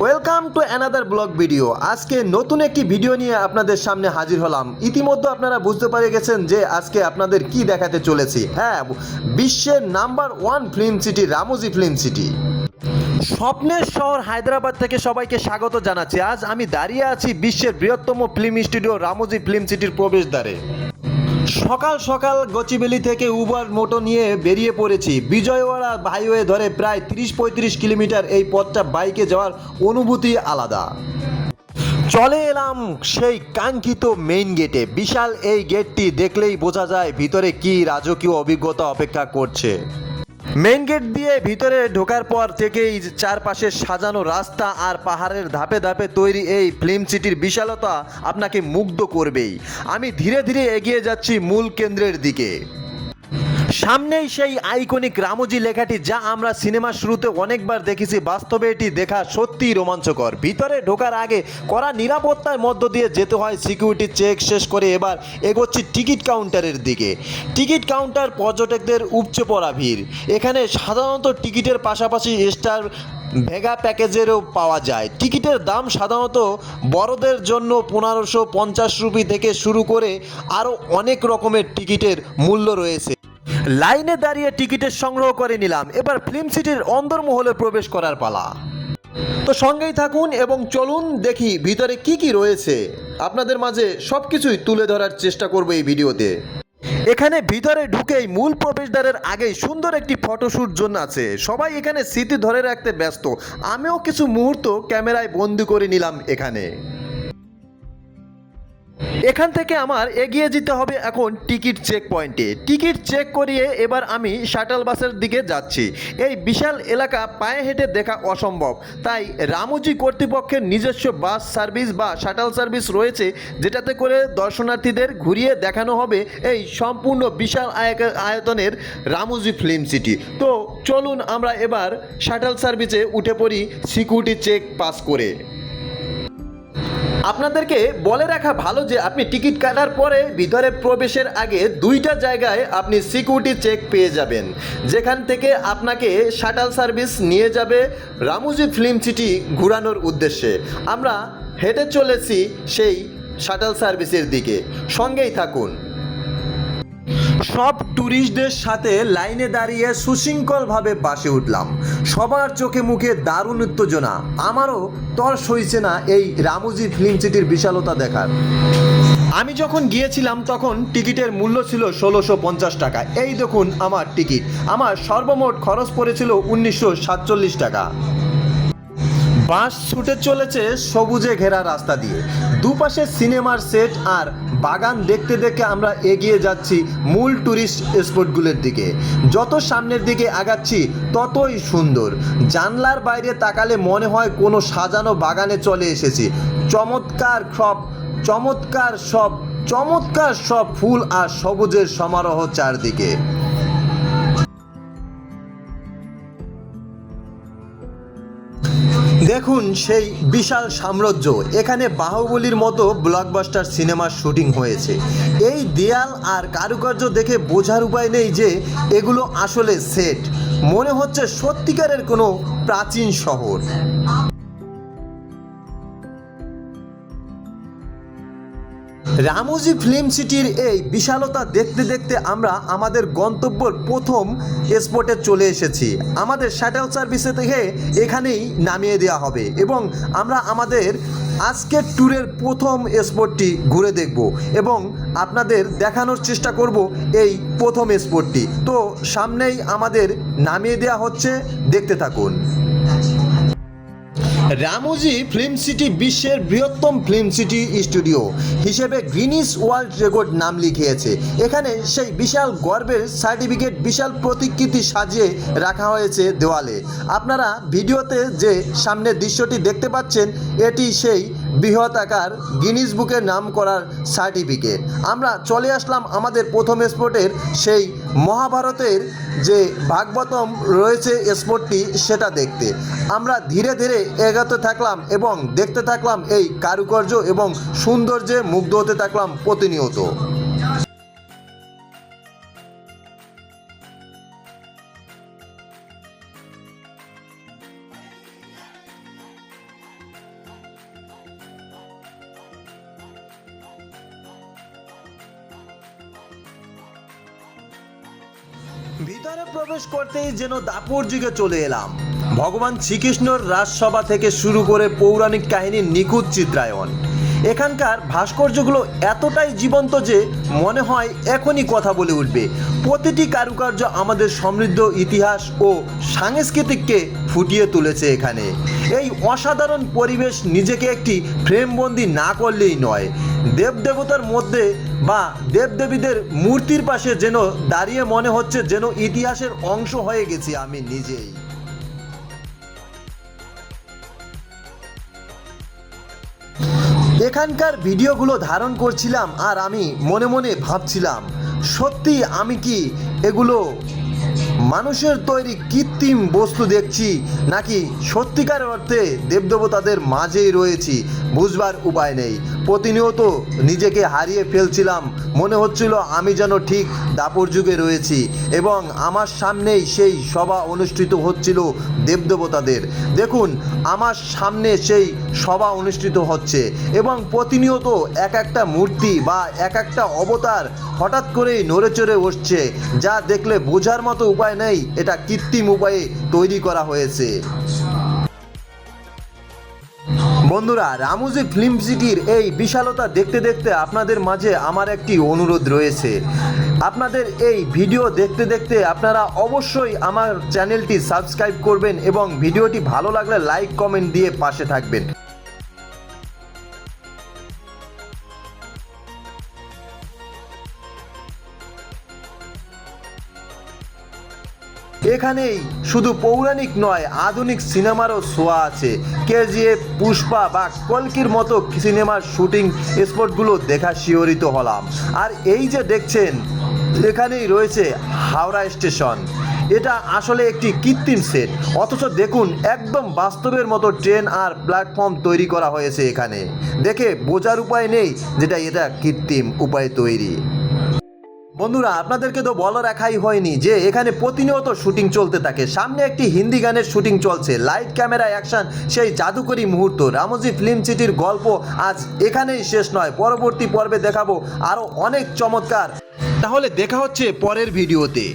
Welcome to another blog video. আজকে নতুন একটি ভিডিও নিয়ে আপনাদের সামনে হাজির হলাম। ইতিমধ্যে আপনারা বুঝতে পেরে গেছেন যে আজকে আপনাদের কি দেখাতে চলেছি। হ্যাঁ, বিশ্বের number 1 film city Ramoji film city. স্বপ্নের শহর হায়দ্রাবাদ থেকে সবাইকে স্বাগত জানাচ্ছি। আজ আমি দাঁড়িয়ে আছি বিশ্বের বৃহত্তম ফিল্ম স্টুডিও রামোজি ফিল্ম সিটির প্রবেশদ্বারে। সকাল সকাল গচিবেলি থেকে উবার মোটো নিয়ে বেরিয়ে পড়েছি। বিজয়ওয়াড়া হাইওয়ে ধরে প্রায় 30-35 কিলোমিটার। এই পথটা বাইকে যাওয়ার অনুভূতি আলাদা। চলে এলাম সেই কাঙ্ক্ষিত মেইন গেটে। বিশাল এই গেটটি দেখলেই বোঝা যায় ভিতরে কি রাজকীয় অভিজ্ঞতা অপেক্ষা করছে। মেইন গেট দিয়ে ভিতরে ঢোকার পর থেকেই চারপাশে সাজানো রাস্তা আর পাহাড়ের ধাপে ধাপে তৈরি এই ফিল্ম সিটির বিশালতা আপনাকে মুগ্ধ করবেই। আমি ধীরে ধীরে এগিয়ে যাচ্ছি মূল কেন্দ্রের দিকে। সামনেই সেই আইকনিক রামোজি লেখাটি, যা আমরা সিনেমার শুরুতে অনেকবার দেখেছি। বাস্তবে এটি দেখা সত্যিই রোমাঞ্চকর। ভিতরে ঢোকার আগে কড়া নিরাপত্তার মধ্য দিয়ে যেতে হয়। সিকিউরিটি চেক শেষ করে এবার এগোচ্ছি টিকিট কাউন্টারের দিকে। টিকিট কাউন্টার পর্যটকদের উপচে পড়া ভিড়। এখানে সাধারণত টিকিটের পাশাপাশি স্টার ভেগা প্যাকেজেরও পাওয়া যায়। টিকিটের দাম সাধারণত বড়দের জন্য 1550 রুপি থেকে শুরু করে আরও অনেক রকমের টিকিটের মূল্য রয়েছে। লাইনে দাঁড়িয়ে টিকিটের সংগ্রহ করে নিলাম। এবার ফিল্ম সিটির অন্দরমহলে প্রবেশ করার পালা। তো সঙ্গেই থাকুন এবং চলুন দেখি ভিতরে কি কি রয়েছে। আপনাদের মাঝে সব কিছুই তুলে ধরার চেষ্টা করব এই ভিডিওতে। এখানে ভিতরে ঢুকেই মূল প্রবেশদ্বারের আগেই সুন্দর একটি ফটোশ্যুট জোন আছে। সবাই এখানে স্মৃতি ধরে রাখতে ব্যস্ত। আমিও কিছু মুহূর্ত ক্যামেরায় বন্দি করে নিলাম এখানে। এখান থেকে আমার এগিয়ে যেতে হবে এখন টিকিট চেক পয়েন্টে। টিকিট চেক করিয়ে এবার আমি শাটল বাসের দিকে যাচ্ছি। এই বিশাল এলাকা পায়ে হেঁটে দেখা অসম্ভব, তাই রামোজি কর্তৃপক্ষের নিজস্ব বাস সার্ভিস বা শাটল সার্ভিস রয়েছে, যেটাতে করে দর্শনার্থীদের ঘুরিয়ে দেখানো হবে এই সম্পূর্ণ বিশাল আয়তনের রামোজি ফিল্ম সিটি। তো চলুন আমরা এবার শাটল সার্ভিসে উঠে পড়ি সিকিউরিটি চেক পাস করে। আপনাদেরকে বলে রাখা ভালো যে আপনি টিকিট কাটার পরে ভিতরে প্রবেশের আগে দুইটা জায়গায় আপনি সিকিউরিটি চেক পেয়ে যাবেন, যেখান থেকে আপনাকে শাটল সার্ভিস নিয়ে যাবে রামোজি ফিল্ম সিটি ঘোরানোর উদ্দেশ্যে। আমরা হেঁটে চলেছি সেই শাটল সার্ভিসের দিকে। সঙ্গেই থাকুন। সব ট্যুরিস্টদের সাথে লাইনে দাঁড়িয়ে সুশৃঙ্খলভাবে বাসে উঠলাম। সবার চোখে মুখে দারুণ উত্তেজনা। আমারও তর সইছে না এই রামোজি ফিল্ম সিটির বিশালতা দেখার। আমি যখন গিয়েছিলাম তখন টিকিটের মূল্য ছিল 1650 টাকা। এই দেখুন আমার টিকিট। আমার সর্বমোট খরচ পড়েছিল 1947 টাকা। বাস ছুটে চলেছে সবুজে ঘেরা রাস্তা দিয়ে। দুপাশে সিনেমার সেট আর বাগান দেখতে দেখতে আমরা এগিয়ে যাচ্ছি মূল ট্যুরিস্ট স্পটগুলোর দিকে। যত সামনের দিকে আগাচ্ছি ততই সুন্দর। জানলার বাইরে তাকালে মনে হয় কোনো সাজানো বাগানে চলে এসেছি। চমৎকার সব ফুল আর সবুজের সমারোহ চারদিকে। দেখুন সেই বিশাল সাম্রাজ্য। এখানে বাহুবলীর মতো ব্লকবাস্টার সিনেমার শুটিং হয়েছে। এই দেয়াল আর কারুকার্য দেখে বোঝার উপায় নেই যে এগুলো আসলে সেট। মনে হচ্ছে সত্যিকারের কোনো প্রাচীন শহর। রামোজি ফিল্ম সিটির এই বিশালতা দেখতে দেখতে আমরা আমাদের গন্তব্যের প্রথম স্পটে চলে এসেছি। আমাদের শাটল সার্ভিসে থেকে এখানেই নামিয়ে দেওয়া হবে এবং আমরা আমাদের আজকের ট্যুরের প্রথম স্পটটি ঘুরে দেখব এবং আপনাদের দেখানোর চেষ্টা করব এই প্রথম স্পটটি। তো সামনেই আমাদের নামিয়ে দেওয়া হচ্ছে, দেখতে থাকুন। রামোজি ফিল্ম সিটি বিশ্বের বৃহত্তম ফিল্ম সিটি স্টুডিও হিসেবে গিনিস ওয়ার্ল্ড রেকর্ড নাম লিখিয়েছে। এখানে সেই বিশাল গর্বের সার্টিফিকেট, বিশাল প্রতিকৃতি সাজিয়ে রাখা হয়েছে দেওয়ালে। আপনারা ভিডিওতে যে সামনের দৃশ্যটি দেখতে পাচ্ছেন, এটি সেই বৃহৎ আকার গিনিস বুকে নাম করার সার্টিফিকেট। আমরা চলে আসলাম আমাদের প্রথম স্পটের সেই মহাভারতের যে ভাগবতম রয়েছে স্পটটি, সেটা দেখতে। আমরা ধীরে ধীরে এগোতে থাকলাম এবং দেখতে থাকলাম এই কারুকার্য এবং সৌন্দর্যে মুগ্ধ হতে থাকলাম প্রতিনিয়ত। ভিতরে প্রবেশ করতেই যেন দাপর যুগে চলে এলাম। ভগবান শ্রীকৃষ্ণর রাজসভা থেকে শুরু করে পৌরাণিক কাহিনীর নিখুঁত চিত্রায়ন। এখানকার ভাস্কর্যগুলো এতটাই জীবন্ত যে মনে হয় এখনই কথা বলে উঠবে। প্রতিটি কারুকার্য আমাদের সমৃদ্ধ ইতিহাস ও সাংস্কৃতিককে ফুটিয়ে তুলেছে এখানে। এই অসাধারণ পরিবেশ নিজেকে একটি ফ্রেমবন্দি না করলেই নয়। দেবদেবতার মধ্যে বা দেবদেবীদের মূর্তির পাশে যেন দাঁড়িয়ে মনে হচ্ছে যেন ইতিহাসের অংশ হয়ে গেছি আমি নিজেই। এখানকার ভিডিওগুলো ধারণ করছিলাম আর আমি মনে মনে ভাবছিলাম, সত্যি আমি কি এগুলো মানুষের তৈরি কৃত্রিম বস্তু দেখছি নাকি সত্যিকার অর্থে দেবদেবতাদের মাঝেই রয়েছি বুঝবার উপায় নেই। প্রতিনিয়ত নিজেকে হারিয়ে ফেলছিলাম, মনে হচ্ছিল আমি যেন ঠিক দাপর যুগে রয়েছি এবং আমার সামনেই সেই সভা অনুষ্ঠিত হচ্ছিল দেবদেবতাদের। দেখুন আমার সামনে সেই সভা অনুষ্ঠিত হচ্ছে এবং প্রতিনিয়ত এক একটা মূর্তি বা এক একটা অবতার হঠাৎ করেই নড়ে চড়ে উঠছে, যা দেখলে বোঝার মতো উপায় নেই এটা কৃত্রিম উপায়ে তৈরি করা হয়েছে। বন্ধুরা, রামোজি ফিল্ম সিটির এই বিশালতা দেখতে দেখতে আপনাদের মাঝে আমার একটি অনুরোধ রয়েছে। আপনাদের এই ভিডিও দেখতে দেখতে আপনারা অবশ্যই আমার চ্যানেলটি সাবস্ক্রাইব করবেন এবং ভিডিওটি ভালো লাগলে লাইক কমেন্ট দিয়ে পাশে থাকবেন। এখানেই শুধু পৌরাণিক নয়, আধুনিক সিনেমারও ছোঁয়া আছে। কেজিএফ, পুষ্পা বা কল্কির মতো সিনেমার শুটিং স্পটগুলো দেখা শিহরিত হলাম। আর এই যে দেখছেন এখানেই রয়েছে হাওড়া স্টেশন। এটা আসলে একটি কৃত্রিম সেট, অথচ দেখুন একদম বাস্তবের মতো ট্রেন আর প্ল্যাটফর্ম তৈরি করা হয়েছে এখানে। দেখে বোঝার উপায় নেই যেটা এটা কৃত্রিম উপায়ে তৈরি। বন্ধুরা, আপনাদেরকে তো বলা রাখাই হয়নি যে এখানে প্রতিনিয়ত শুটিং চলতে থাকে। সামনে একটি হিন্দি গানের শুটিং চলছে, লাইট ক্যামেরা অ্যাকশন, সেই জাদুকরী মুহূর্ত। রামোজি ফিল্ম সিটির গল্প আজ এখানেই শেষ নয়, পরবর্তী পর্বে দেখাবো আরও অনেক চমৎকার। তাহলে দেখা হচ্ছে পরের ভিডিওতে।